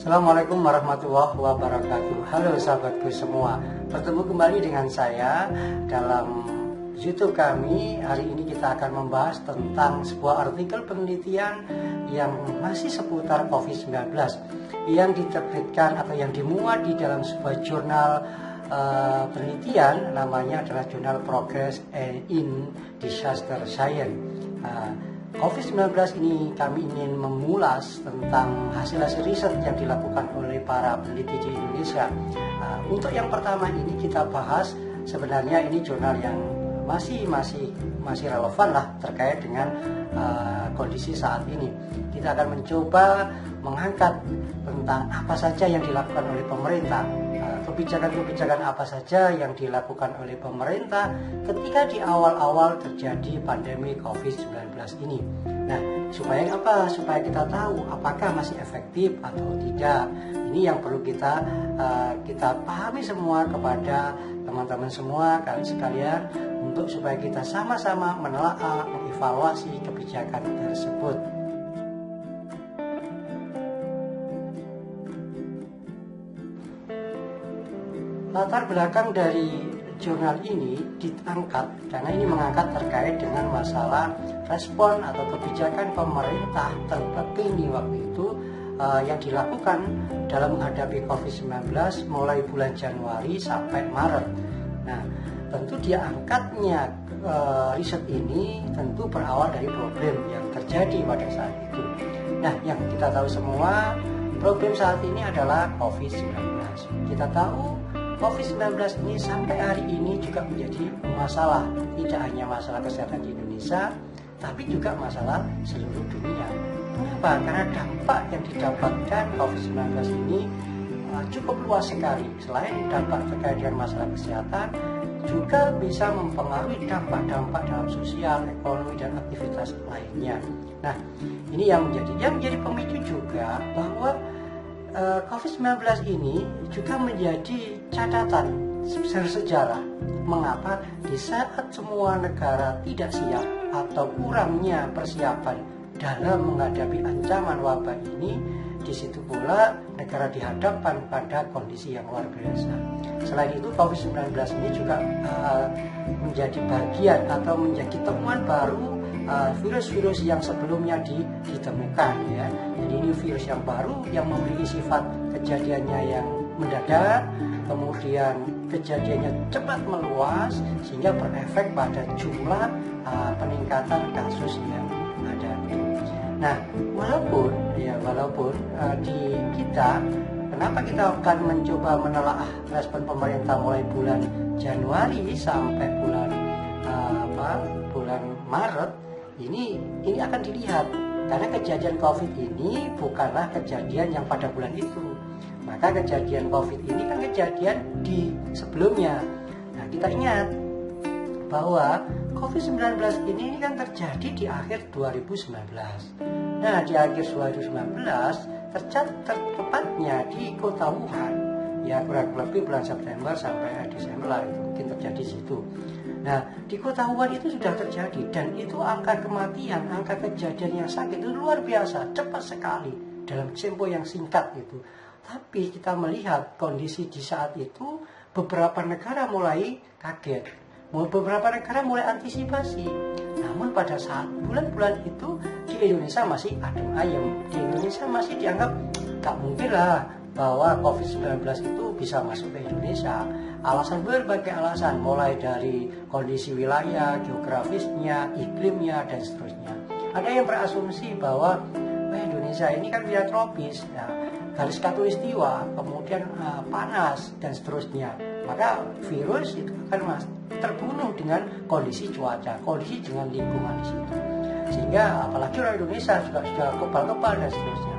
Assalamualaikum warahmatullahi wabarakatuh. Halo sahabatku semua, bertemu kembali dengan saya dalam YouTube kami. Hari ini kita akan membahas tentang sebuah artikel penelitian yang masih seputar COVID-19 yang diterbitkan atau yang dimuat di dalam sebuah jurnal penelitian, namanya adalah Jurnal Progress in Disaster Science. COVID-19 ini kami ingin memulas tentang hasil-hasil riset yang dilakukan oleh para peneliti di Indonesia. Untuk yang pertama ini kita bahas, sebenarnya ini jurnal yang masih relevan lah terkait dengan kondisi saat ini. Kita akan mencoba mengangkat tentang apa saja yang dilakukan oleh pemerintah, kebijakan-kebijakan apa saja yang dilakukan oleh pemerintah ketika di awal-awal terjadi pandemi COVID-19 ini. Nah, supaya apa? Supaya kita tahu apakah masih efektif atau tidak. Ini yang perlu kita pahami semua kepada teman-teman semua, kalian sekalian, untuk supaya kita sama-sama menelaah, mengevaluasi kebijakan tersebut. Latar belakang dari jurnal ini diangkat karena ini mengangkat terkait dengan masalah respon atau kebijakan pemerintah terkini waktu itu yang dilakukan dalam menghadapi COVID-19 mulai bulan Januari sampai Maret. Nah, tentu diangkatnya riset ini tentu berawal dari problem yang terjadi pada saat itu. Nah, yang kita tahu semua, problem saat ini adalah COVID-19. Kita tahu COVID-19 ini sampai hari ini juga menjadi masalah, tidak hanya masalah kesehatan di Indonesia, tapi juga masalah seluruh dunia. Kenapa? Karena dampak yang didapatkan COVID-19 ini cukup luas sekali. Selain dampak terkait dengan masalah kesehatan, juga bisa mempengaruhi dampak-dampak dalam sosial, ekonomi, dan aktivitas lainnya. Nah, ini yang menjadi pemicu juga bahwa COVID-19 ini juga menjadi catatan sejarah mengapa di saat semua negara tidak siap atau kurangnya persiapan dalam menghadapi ancaman wabah ini, di situ pula negara dihadapkan pada kondisi yang luar biasa. Selain itu, COVID-19 ini juga menjadi bagian atau menjadi temuan baru virus-virus yang sebelumnya ditemukan, ya. Jadi ini virus yang baru yang memiliki sifat kejadiannya yang mendadak, kemudian kejadiannya cepat meluas sehingga berefek pada jumlah peningkatan kasus yang ada. Nah, walaupun di kita, kenapa kita akan mencoba menelaah respon pemerintah mulai bulan Januari sampai bulan Maret, ini akan dilihat karena kejadian COVID ini bukanlah kejadian yang pada bulan itu. Maka kejadian COVID ini kan kejadian di sebelumnya. Nah, kita ingat bahwa COVID-19 ini kan terjadi di akhir 2019. Nah, di akhir 2019 tepatnya di kota Wuhan, ya kurang lebih bulan September sampai Desember lah, itu mungkin terjadi di situ. Nah, di kota Wuhan itu sudah terjadi, dan itu angka kematian, angka kejadian yang sakit itu luar biasa, cepat sekali dalam tempo yang singkat itu. Tapi kita melihat kondisi di saat itu, beberapa negara mulai kaget, beberapa negara mulai antisipasi. Namun pada saat bulan-bulan itu di Indonesia masih adem ayem, di Indonesia masih dianggap tak mungkin lah bahwa COVID-19 itu bisa masuk ke Indonesia. Berbagai alasan, mulai dari kondisi wilayah, geografisnya, iklimnya, dan seterusnya. Ada yang berasumsi bahwa Indonesia ini kan wilayah tropis, ya, garis khatulistiwa, kemudian panas, dan seterusnya. Maka virus itu akan terbunuh dengan kondisi cuaca, kondisi dengan lingkungan di situ. Sehingga apalagi orang Indonesia juga sudah kebal-kebal dan seterusnya.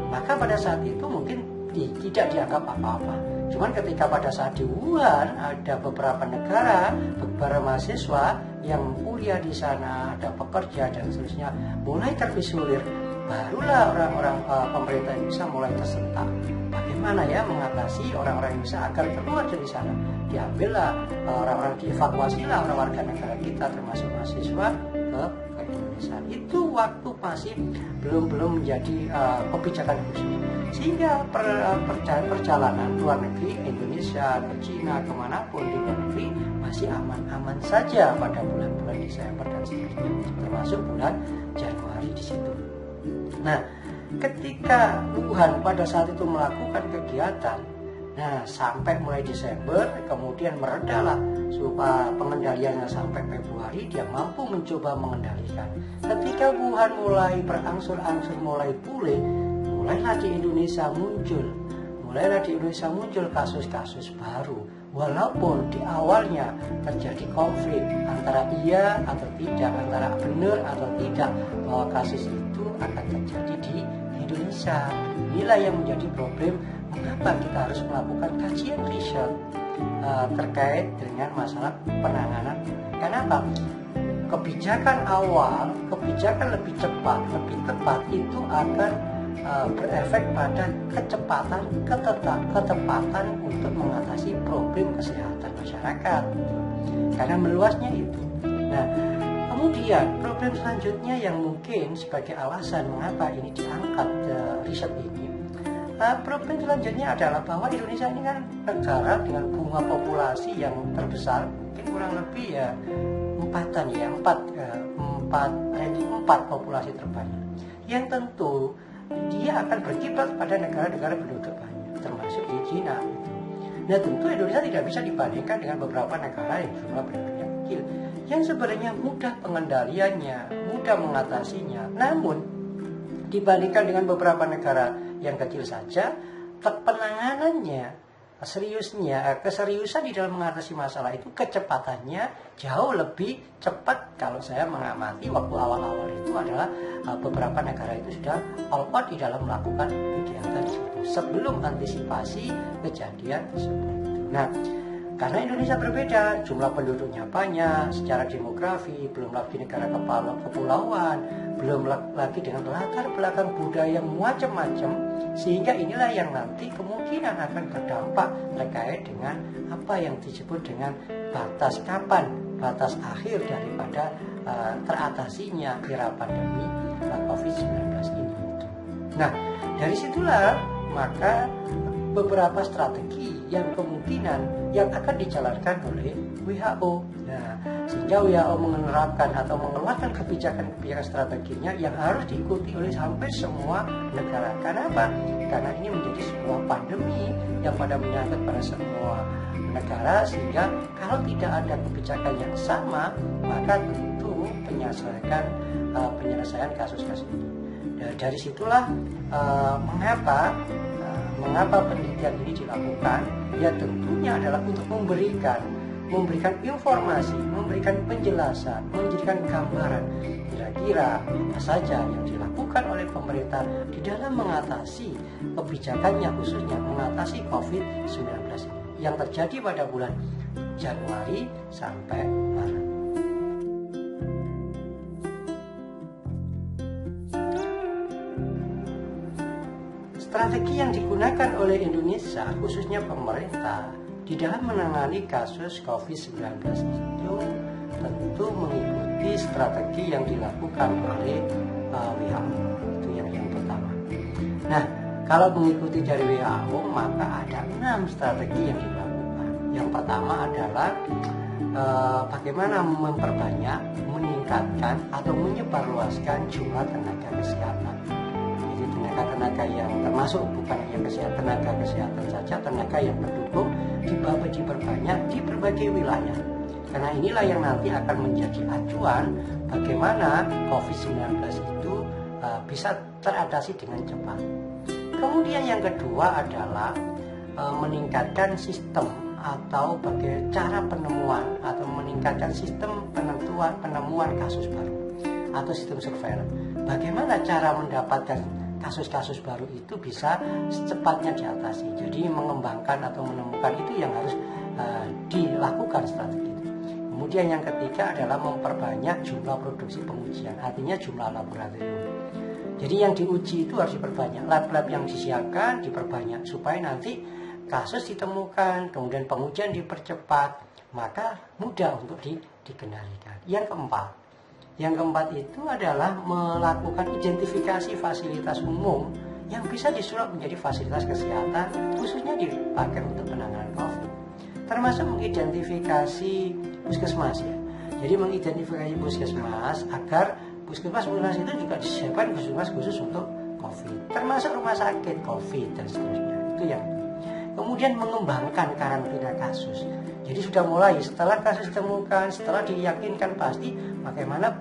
Maka pada saat itu mungkin tidak dianggap apa-apa. Cuman ketika pada saat di Wuhan ada beberapa negara, beberapa mahasiswa yang kuliah di sana, ada pekerja dan seterusnya, mulai tervisulir, barulah orang-orang pemerintah Indonesia mulai tersentak. Bagaimana ya mengatasi orang-orang Indonesia agar keluar dari sana? Diambillah orang-orang, dievakuasilah orang warga negara kita termasuk mahasiswa ke Indonesia. besar. Itu waktu masih belum menjadi kebijakan khusus. Sehingga perjalanan luar negeri, Indonesia ke Cina, kemanapun di luar negeri masih aman-aman saja pada bulan-bulan Desember dan seterusnya, termasuk bulan Januari di situ. Nah, ketika Wuhan pada saat itu melakukan kegiatan, nah sampai mulai Desember, kemudian meredalah supaya pengendaliannya sampai Februari, dia mampu mencoba mengendalikan. Ketika Wuhan mulai berangsur-angsur mulai pulih, mulailah di Indonesia muncul kasus-kasus baru. Walaupun di awalnya terjadi konflik antara iya atau tidak, antara benar atau tidak bahwa kasus itu akan terjadi di Indonesia. Inilah yang menjadi problem mengapa kita harus melakukan kajian riset terkait dengan masalah penanganan. Kenapa? Kebijakan awal, kebijakan lebih cepat, lebih tepat itu akan berefek pada ketepatan untuk mengatasi problem kesehatan masyarakat, karena meluasnya itu. Nah, kemudian problem selanjutnya yang mungkin sebagai alasan mengapa ini diangkat riset ini, problem selanjutnya adalah bahwa Indonesia ini kan negara dengan bunga populasi yang terbesar, mungkin kurang lebih ya empat populasi terbanyak, yang tentu dia akan berkiblat pada negara-negara penduduk banyak, termasuk di Cina. Nah, tentu Indonesia tidak bisa dibandingkan dengan beberapa negara yang jumlah penduduknya kecil, yang sebenarnya mudah pengendaliannya, mudah mengatasinya. Namun, dibandingkan dengan beberapa negara yang kecil saja, penanganannya, keseriusan di dalam mengatasi masalah itu, kecepatannya jauh lebih cepat. Kalau saya mengamati waktu awal-awal itu adalah beberapa negara itu sudah all out di dalam melakukan kegiatan itu sebelum antisipasi kejadian tersebut. Nah, karena Indonesia berbeda, jumlah penduduknya banyak, secara demografi, belum lagi negara kepulauan, belum lagi dengan latar belakang budaya yang macam-macam, sehingga inilah yang nanti kemungkinan akan berdampak terkait dengan apa yang disebut dengan batas akhir daripada teratasinya era pandemi COVID-19 ini. Nah, dari situlah maka beberapa strategi yang kemungkinan yang akan dijalankan oleh WHO. Nah, sehingga WHO menerapkan atau mengeluarkan kebijakan-kebijakan strateginya yang harus diikuti oleh hampir semua negara. Kenapa? Karena ini menjadi sebuah pandemi yang pada menyangkut pada semua negara, sehingga kalau tidak ada kebijakan yang sama, maka tentu penyelesaian kasus-kasus ini. Dan dari situlah mengapa penelitian ini dilakukan, ya tentunya adalah untuk memberikan informasi, memberikan penjelasan, memberikan gambaran kira-kira apa saja yang dilakukan oleh pemerintah di dalam mengatasi kebijakannya, khususnya mengatasi COVID-19 ini yang terjadi pada bulan Januari sampai Maret. Strategi yang digunakan oleh Indonesia, khususnya pemerintah, di dalam menangani kasus COVID-19 itu tentu mengikuti strategi yang dilakukan oleh WHO. Itu yang pertama. Nah, kalau mengikuti dari WHO, maka ada 6 strategi yang dilakukan. Yang pertama adalah bagaimana memperbanyak, meningkatkan, atau menyebarluaskan jumlah tenaga kesehatan. Tenaga yang termasuk bukan hanya tenaga kesehatan saja, tenaga yang mendukung diperbanyak di berbagai wilayah. Karena inilah yang nanti akan menjadi acuan bagaimana COVID-19 itu bisa teratasi dengan cepat. Kemudian yang kedua adalah meningkatkan sistem atau bagaimana cara penemuan atau meningkatkan sistem penemuan kasus baru atau sistem surveillance. Bagaimana cara mendapatkan kasus-kasus baru itu bisa secepatnya diatasi. Jadi mengembangkan atau menemukan itu yang harus dilakukan strategi itu. Kemudian yang ketiga adalah memperbanyak jumlah produksi pengujian, artinya jumlah laboratorium. Jadi yang diuji itu harus diperbanyak, lab-lab yang disiapkan diperbanyak supaya nanti kasus ditemukan, kemudian pengujian dipercepat, maka mudah untuk dikendalikan. Yang keempat, Yang keempat itu adalah melakukan identifikasi fasilitas umum yang bisa disulap menjadi fasilitas kesehatan khususnya dipakai untuk penanganan COVID. Termasuk mengidentifikasi puskesmas ya. Jadi mengidentifikasi puskesmas agar puskesmas itu juga disiapkan puskesmas khusus untuk COVID. Termasuk rumah sakit COVID dan seterusnya. Itu yang kemudian mengembangkan karantina kasus. Jadi sudah mulai setelah kasus ditemukan, setelah diyakinkan pasti, bagaimana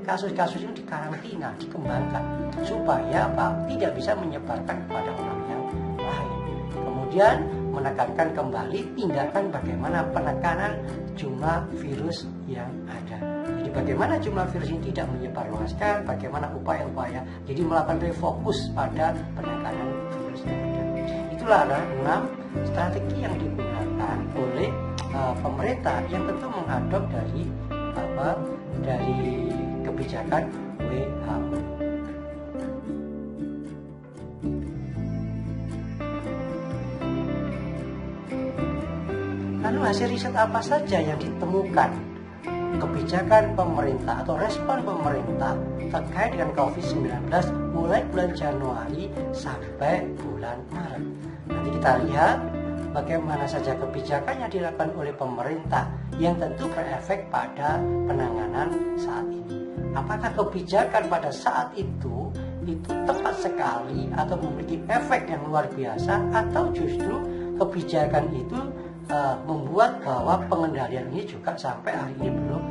kasus-kasus ini dikarantina, dikembangkan supaya tidak bisa menyebarkan kepada orang yang lain. Kemudian menekankan kembali tindakan bagaimana penekanan jumlah virus yang ada. Jadi bagaimana jumlah virus ini tidak menyebarluaskan, bagaimana upaya-upaya. Jadi melakukan refokus pada penekanan virus yang ada. Itulah ada 6 strategi yang digunakan oleh pemerintah yang tentu mengadop dari kebijakan WHO. Lalu hasil riset apa saja yang ditemukan kebijakan pemerintah atau respon pemerintah terkait dengan COVID-19 mulai bulan Januari sampai bulan Maret? Nanti kita lihat bagaimana saja kebijakan yang dilakukan oleh pemerintah yang tentu berefek pada penanganan saat ini. Apakah kebijakan pada saat itu tepat sekali atau memiliki efek yang luar biasa, atau justru kebijakan itu membuat bahwa pengendalian ini juga sampai hari ini belum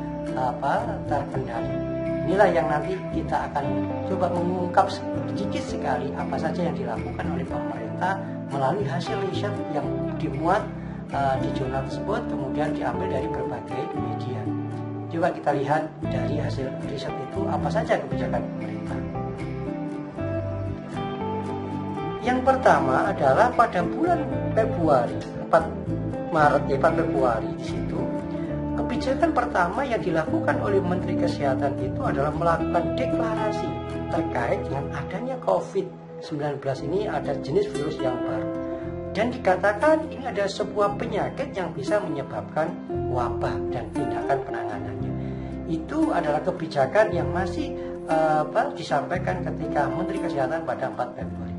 terkendali. Inilah yang nanti kita akan coba mengungkap sedikit sekali apa saja yang dilakukan oleh pemerintah melalui hasil riset yang dimuat di jurnal tersebut, kemudian diambil dari berbagai media. Coba kita lihat dari hasil riset itu apa saja kebijakan pemerintah. Yang pertama adalah pada bulan Februari, 4 Februari di situ, kebijakan pertama yang dilakukan oleh Menteri Kesehatan itu adalah melakukan deklarasi terkait dengan adanya COVID-19 ini, ada jenis virus yang baru. Dan dikatakan ini ada sebuah penyakit yang bisa menyebabkan wabah dan tindakan penanganannya. Itu adalah kebijakan yang masih disampaikan ketika Menteri Kesehatan pada 4 Februari.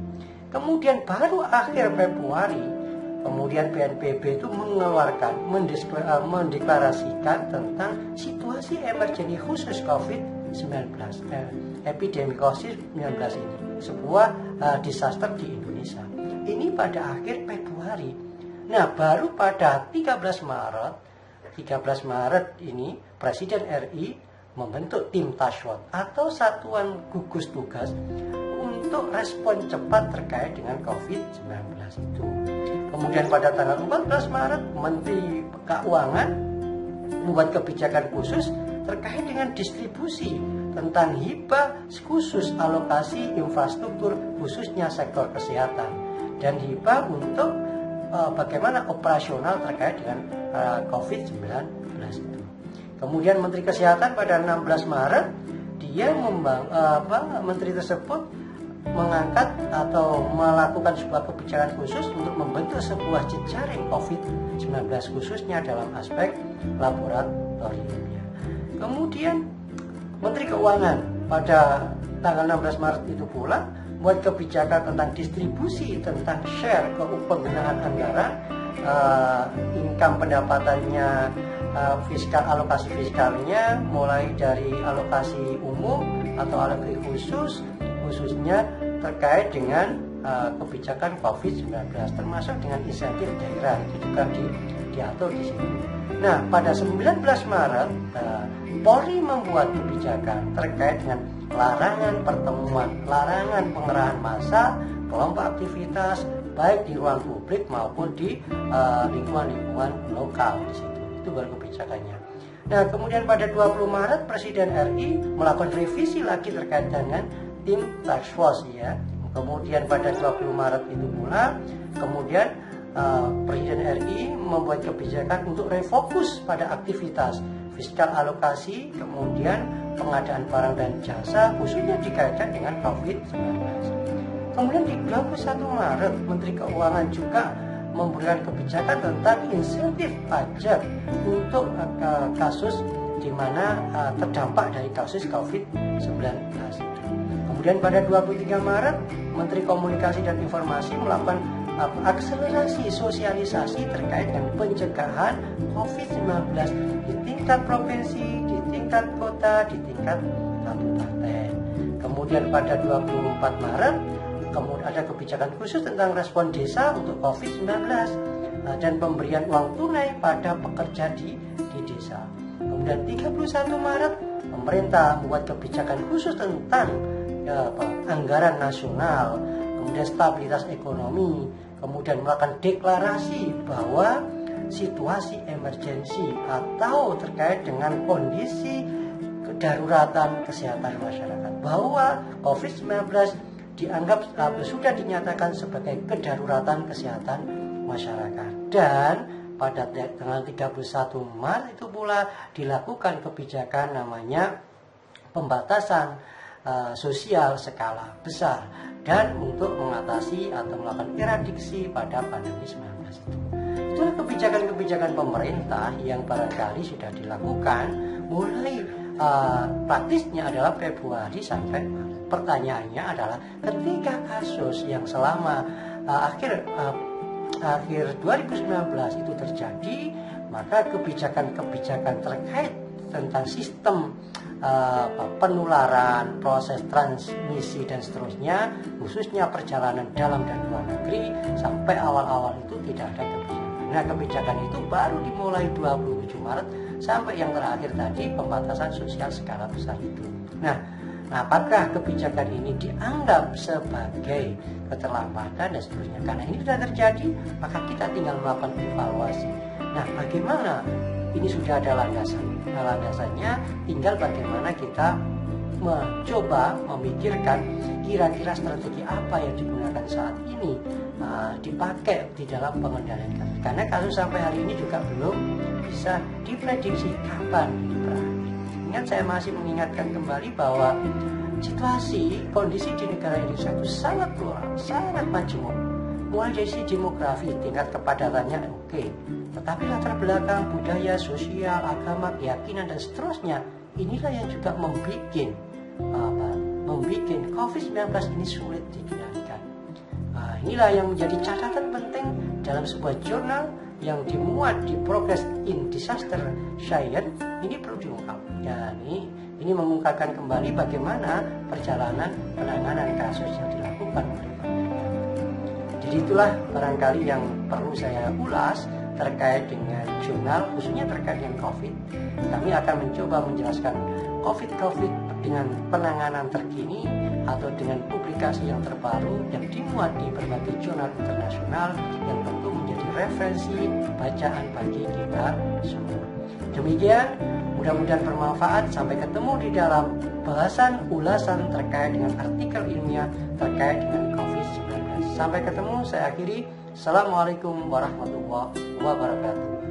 Kemudian baru akhir Februari, kemudian BNPB itu mendeklarasikan tentang situasi emergensi khusus COVID-19, epidemi COVID-19 ini, sebuah disaster di Indonesia. Ini pada akhir Februari. Nah, baru pada 13 Maret ini Presiden RI membentuk tim task force atau satuan gugus tugas untuk respon cepat terkait dengan COVID-19 itu. Kemudian pada tanggal 14 Maret Menteri Keuangan membuat kebijakan khusus terkait dengan distribusi tentang hibah khusus alokasi infrastruktur khususnya sektor kesehatan dan hibah untuk bagaimana operasional terkait dengan COVID-19 itu. Kemudian Menteri Kesehatan pada 16 Maret dia menteri tersebut mengangkat atau melakukan sebuah kebijakan khusus untuk membentuk sebuah jejaring COVID-19 khususnya dalam aspek laboratoriumnya. Kemudian Menteri Keuangan pada tanggal 16 Maret itu pula buat kebijakan tentang distribusi, tentang share penggunaan anggaran, income pendapatannya, alokasi fiskalnya, mulai dari alokasi umum atau alokasi khususnya terkait dengan kebijakan COVID-19, termasuk dengan insentif daerah, itu juga diatur di sini. Nah, pada 19 Maret Polri membuat kebijakan terkait dengan larangan pertemuan, larangan pengerahan massa, kelompok aktivitas baik di ruang publik maupun di lingkungan lokal di situ. Itu baru kebijakannya. Nah, kemudian pada 20 Maret Presiden RI melakukan revisi lagi terkait dengan tim task force ya. Kemudian pada 20 Maret itu pula kemudian Presiden RI membuat kebijakan untuk refokus pada aktivitas fiskal alokasi, kemudian pengadaan barang dan jasa khususnya dikaitkan dengan COVID-19. Kemudian di 21 Maret Menteri Keuangan juga memberikan kebijakan tentang insentif pajak untuk kasus di mana terdampak dari kasus COVID-19 itu. Kemudian pada 23 Maret, Menteri Komunikasi dan Informasi melakukan akselerasi sosialisasi terkait dengan pencegahan COVID-19 di tingkat provinsi, di tingkat kota, di tingkat kabupaten. Kemudian pada 24 Maret, kemudian ada kebijakan khusus tentang respon desa untuk COVID-19 dan pemberian uang tunai pada pekerja di desa. Kemudian 31 Maret, pemerintah membuat kebijakan khusus tentang anggaran nasional, kemudian stabilitas ekonomi, kemudian melakukan deklarasi bahwa situasi emergensi atau terkait dengan kondisi kedaruratan kesehatan masyarakat, bahwa COVID-19 dianggap sudah dinyatakan sebagai kedaruratan kesehatan masyarakat. Dan pada tanggal 31 Maret itu pula dilakukan kebijakan namanya pembatasan sosial skala besar dan untuk mengatasi atau melakukan eradiksi pada pandemi 19 itu. Itulah kebijakan-kebijakan pemerintah yang barangkali sudah dilakukan mulai praktisnya adalah Februari sampai Maret. Pertanyaannya adalah ketika kasus yang selama akhir 2019 itu terjadi, maka kebijakan-kebijakan terkait tentang sistem penularan, proses transmisi dan seterusnya, khususnya perjalanan dalam dan luar negeri, sampai awal-awal itu tidak ada kebijakan. Nah, kebijakan itu baru dimulai 27 Maret sampai yang terakhir tadi pembatasan sosial skala besar itu. Nah, apakah kebijakan ini dianggap sebagai keterlambatan dan seterusnya? Karena ini sudah terjadi, maka kita tinggal melakukan evaluasi. Nah, bagaimana? Ini sudah ada landasannya, tinggal bagaimana kita mencoba memikirkan kira-kira strategi apa yang digunakan saat ini dipakai di dalam pengendalian kasus. Karena kasus sampai hari ini juga belum bisa diprediksi kapan ini berakhir. Ingat, saya masih mengingatkan kembali bahwa situasi, kondisi di negara Indonesia itu sangat plural, sangat majemuk. Mulai dari sisi demografi, tingkat kepadatannya oke. Tetapi latar belakang budaya, sosial, agama, keyakinan, dan seterusnya, inilah yang juga membuat COVID-19 ini sulit dikendalikan. Inilah yang menjadi catatan penting dalam sebuah jurnal yang dimuat di Progress in Disaster Science. Ini perlu diungkap. Dan ini mengungkapkan kembali bagaimana perjalanan penanganan kasus yang dilakukan oleh pemerintah. Jadi itulah barangkali yang perlu saya ulas terkait dengan jurnal, khususnya terkait dengan COVID. Kami akan mencoba menjelaskan COVID dengan penanganan terkini atau dengan publikasi yang terbaru yang dimuat di berbagai jurnal internasional yang tentu menjadi referensi bacaan bagi kita semua. Demikian, mudah-mudahan bermanfaat. Sampai ketemu di dalam bahasan ulasan terkait dengan artikel ilmiah terkait dengan COVID-19. Sampai ketemu, saya akhiri. Assalamualaikum warahmatullahi wabarakatuh.